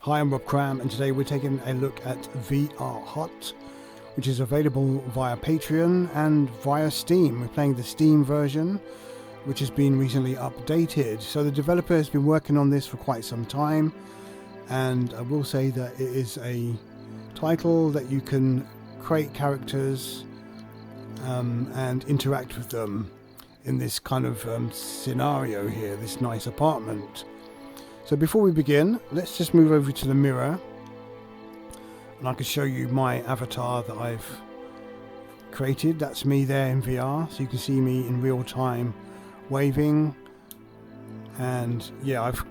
Hi, I'm Rob Cram, and today we're taking a look at VR Hot, which is available via Patreon and via Steam. We're playing the Steam version, which has been recently updated. So the developer has been working on this for quite some time, and I will say that it is a title that you can create characters and interact with them in this kind of scenario here, this nice apartment. So before we begin, let's just move over to the mirror, and I can show you my avatar that I've created. That's me there in VR, so you can see me in real time waving, and yeah, I've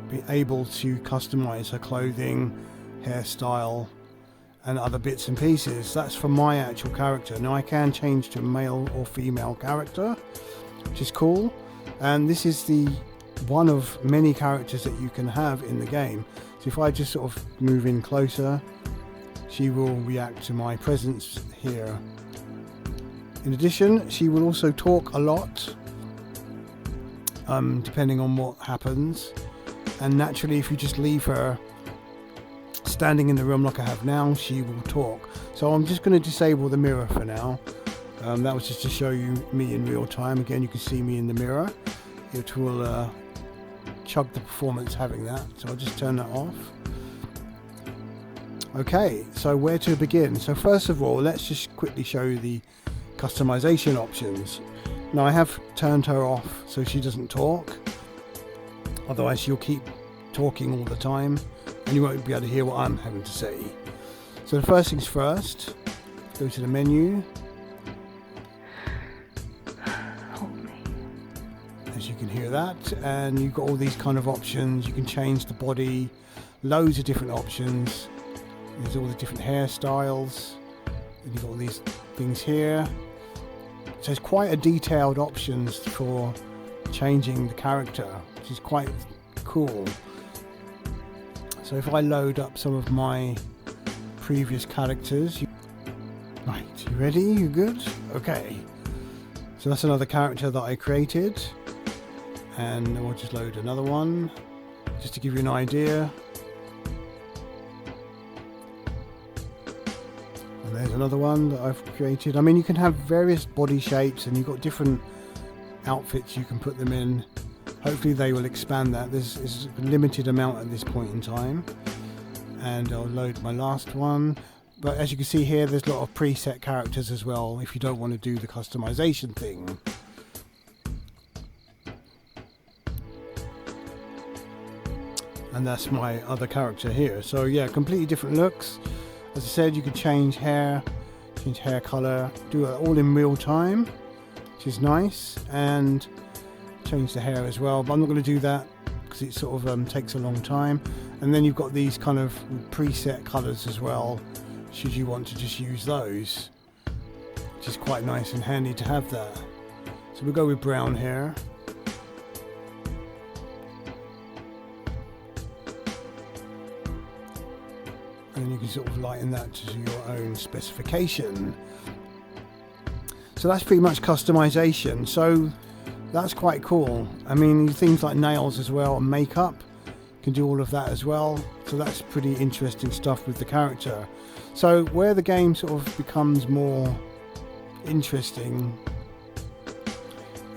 been able to customize her clothing, hairstyle and other bits and pieces. That's for my actual character. Now I can change to a male or female character, which is cool, and this is the one of many characters that you can have in the game. So if I just sort of move in closer, she will react to my presence here. In addition, she will also talk a lot, depending on what happens, and naturally if you just leave her standing in the room like I have now, she will talk. So I'm just going to disable the mirror for now. That was just to show you me in real time. Again, you can see me in the mirror. It will chug the performance having that, so I'll just turn that off. Okay, so where to begin? So first of all, let's just quickly show you the customization options. Now I have turned her off so she doesn't talk, otherwise she'll keep talking all the time and you won't be able to hear what I'm having to say. So the first things first, go to the menu. As you can hear that, and you've got all these kind of options. You can change the body, loads of different options. There's all the different hairstyles, and you've got all these things here. So it's quite a detailed options for changing the character, which is quite cool. So if I load up some of my previous characters, right, you ready? You good? Okay. So that's another character that I created. And we'll just load another one just to give you an idea. And there's another one that I've created. I mean, you can have various body shapes and you've got different outfits you can put them in. Hopefully they will expand that. There's a limited amount at this point in time. And I'll load my last one. But as you can see here, there's a lot of preset characters as well if you don't want to do the customization thing. And that's my other character here. So yeah, completely different looks. As I said, you can change hair color, do it all in real time, which is nice, and change the hair as well. But I'm not going to do that because it sort of takes a long time. And then you've got these kind of preset colors as well, should you want to just use those, which is quite nice and handy to have that. So we'll go with brown hair. And you can sort of lighten that to your own specification. So that's pretty much customization. So that's quite cool. I mean, things like nails as well and makeup, you can do all of that as well. So that's pretty interesting stuff with the character. So where the game sort of becomes more interesting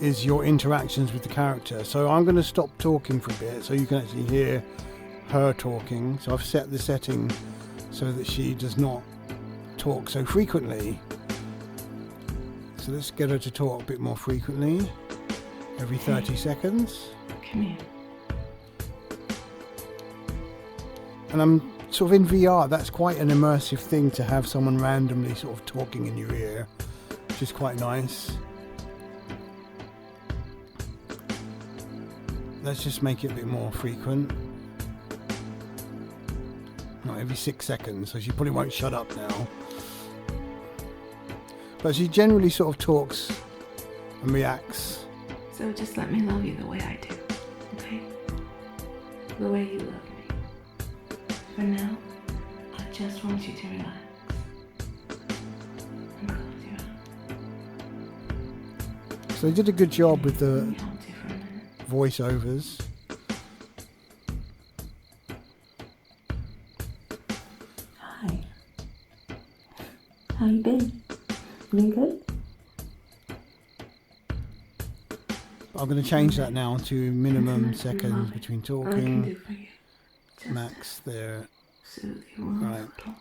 is your interactions with the character. So I'm going to stop talking for a bit so you can actually hear her talking. So I've set the setting so that she does not talk so frequently. So let's get her to talk a bit more frequently, every 30 seconds. Come here. And I'm sort of in VR, that's quite an immersive thing to have someone randomly sort of talking in your ear, which is quite nice. Let's just make it a bit more frequent. Not every 6 seconds, so she probably won't shut up now. But she generally sort of talks and reacts. So just let me love you the way I do, okay? The way you love me. For now, I just want you to relax. And close your eyes. So they did a good job with the voiceovers. How you been? You good? I'm going to change that now to minimum seconds between All I can do talking. for you. Just Max there. soothe your wounds. Right.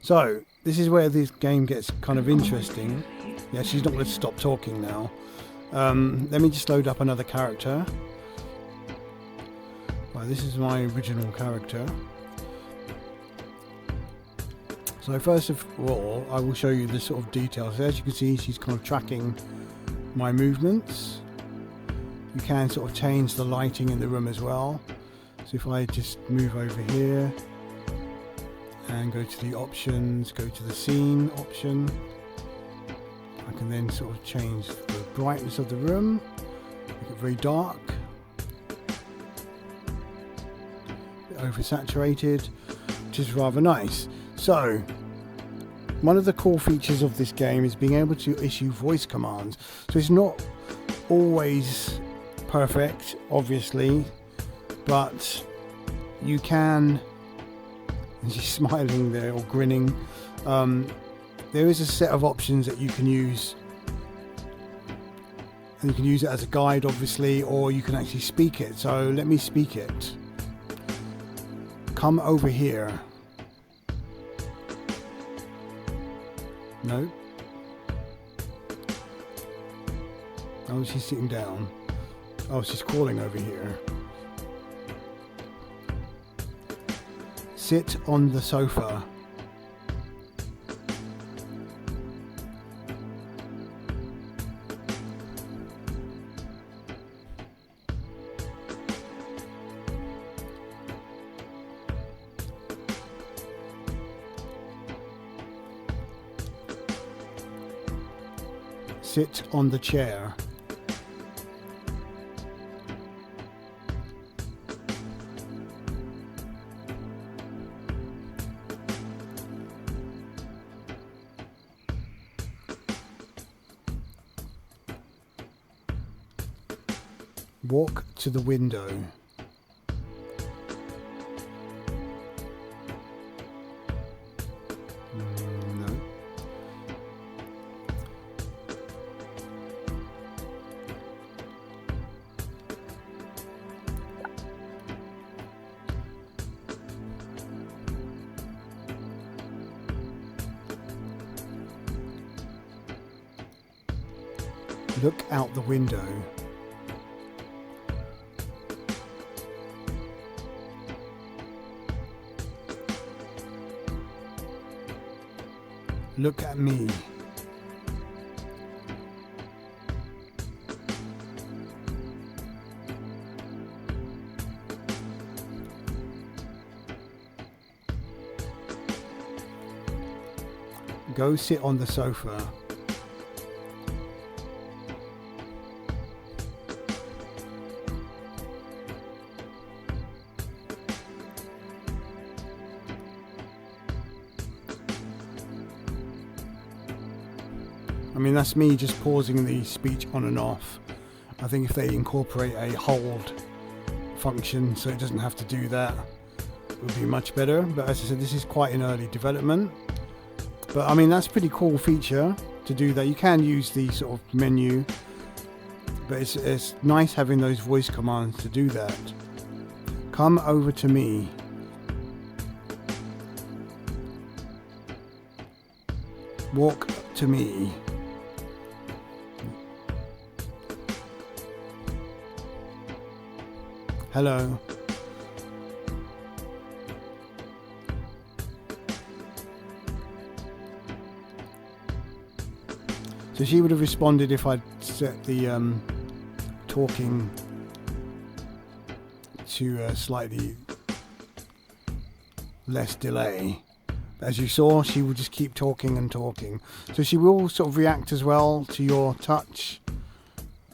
So this is where this game gets kind of interesting. Yeah, she's not going to stop talking now. Let me just load up another character. Right, this is my original character. So first of all, I will show you the sort of details. As you can see, she's kind of tracking my movements. You can sort of change the lighting in the room as well. So if I just move over here and go to the options, go to the scene option, I can then sort of change the brightness of the room, make it very dark, a bit oversaturated, which is rather nice. So one of the core features of this game is being able to issue voice commands. So it's not always perfect, obviously, but you can, and she's smiling there or grinning, there is a set of options that you can use, and you can use it as a guide, obviously, or you can actually speak it. So let me speak it. Come over here. No. Oh, she's sitting down. Oh, she's crawling over here. Sit on the sofa. Sit on the chair. Walk to the window. No. Look out the window. Look at me. Go sit on the sofa. I mean, that's me just pausing the speech on and off. I think if they incorporate a hold function so it doesn't have to do that, it would be much better. But as I said, this is quite an early development. But I mean, that's a pretty cool feature to do that. You can use the sort of menu, but it's nice having those voice commands to do that. Come over to me. Walk to me. Hello. So she would have responded if I'd set the talking to slightly less delay. As you saw, she will just keep talking and talking. So she will sort of react as well to your touch,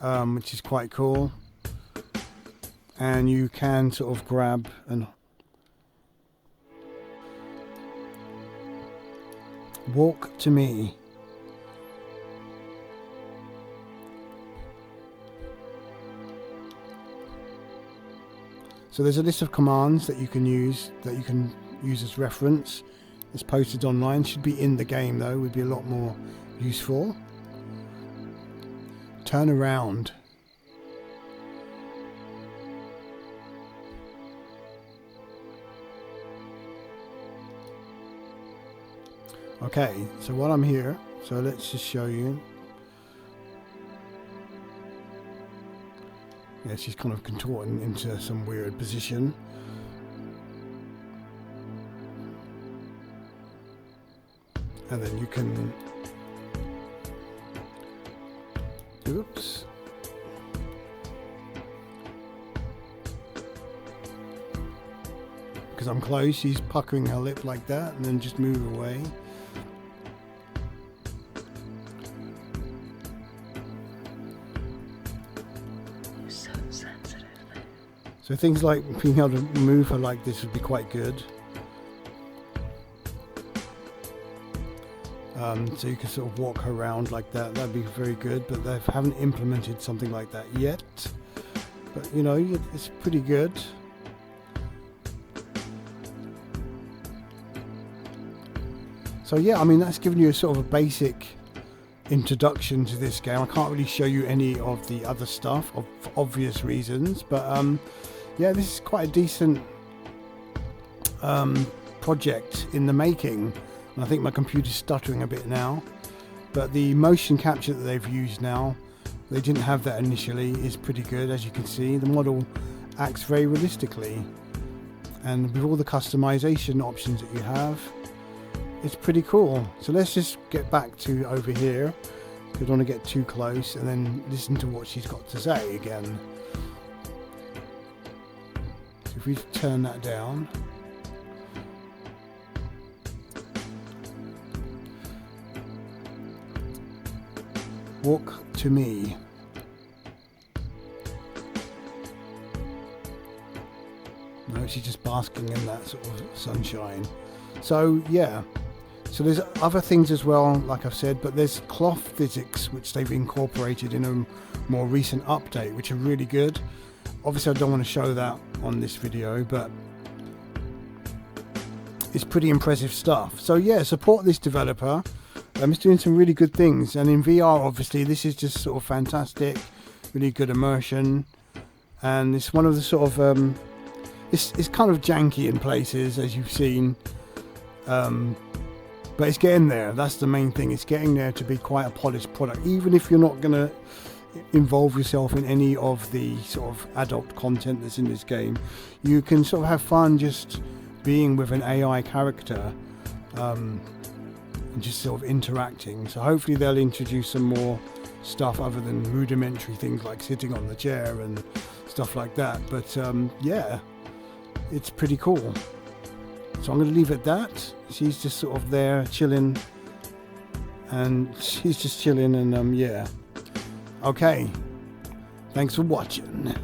which is quite cool. And you can sort of grab and walk to me. So there's a list of commands that you can use as reference that's posted online. Should be in the game though, would be a lot more useful. Turn around. Okay, so while I'm here, so let's just show you. Yeah, she's kind of contorting into some weird position. And then you can, oops. Because I'm close, she's puckering her lip like that, and then just move away. You're so sensitive. So things like being able to move her like this would be quite good. So you can sort of walk her around like that. That'd be very good, but they haven't implemented something like that yet. But you know, it's pretty good. So yeah, I mean, that's given you a sort of a basic introduction to this game. I can't really show you any of the other stuff for obvious reasons, but yeah, this is quite a decent project in the making. And I think my computer's stuttering a bit now, but the motion capture that they've used now, they didn't have that initially, is pretty good. As you can see, the model acts very realistically, and with all the customization options that you have, it's pretty cool. So let's just get back to over here. We don't want to get too close, and then listen to what she's got to say again. So if we turn that down. Walk to me. No, she's just basking in that sort of sunshine. So yeah, so there's other things as well, like I've said, but there's cloth physics which they've incorporated in a more recent update, which are really good. Obviously I don't want to show that on this video, but it's pretty impressive stuff. So yeah, support this developer. He's doing some really good things, and in VR obviously this is just sort of fantastic, really good immersion, and it's one of the sort of it's kind of janky in places, as you've seen, but it's getting there. That's the main thing. It's getting there to be quite a polished product, even if you're not going to involve yourself in any of the sort of adult content that's in this game. You can sort of have fun just being with an AI character, and just sort of interacting. So hopefully they'll introduce some more stuff other than rudimentary things like sitting on the chair and stuff like that. But yeah, it's pretty cool. So I'm going to leave it at that. She's just sort of there chilling, and she's just chilling, and yeah. Okay, thanks for watching.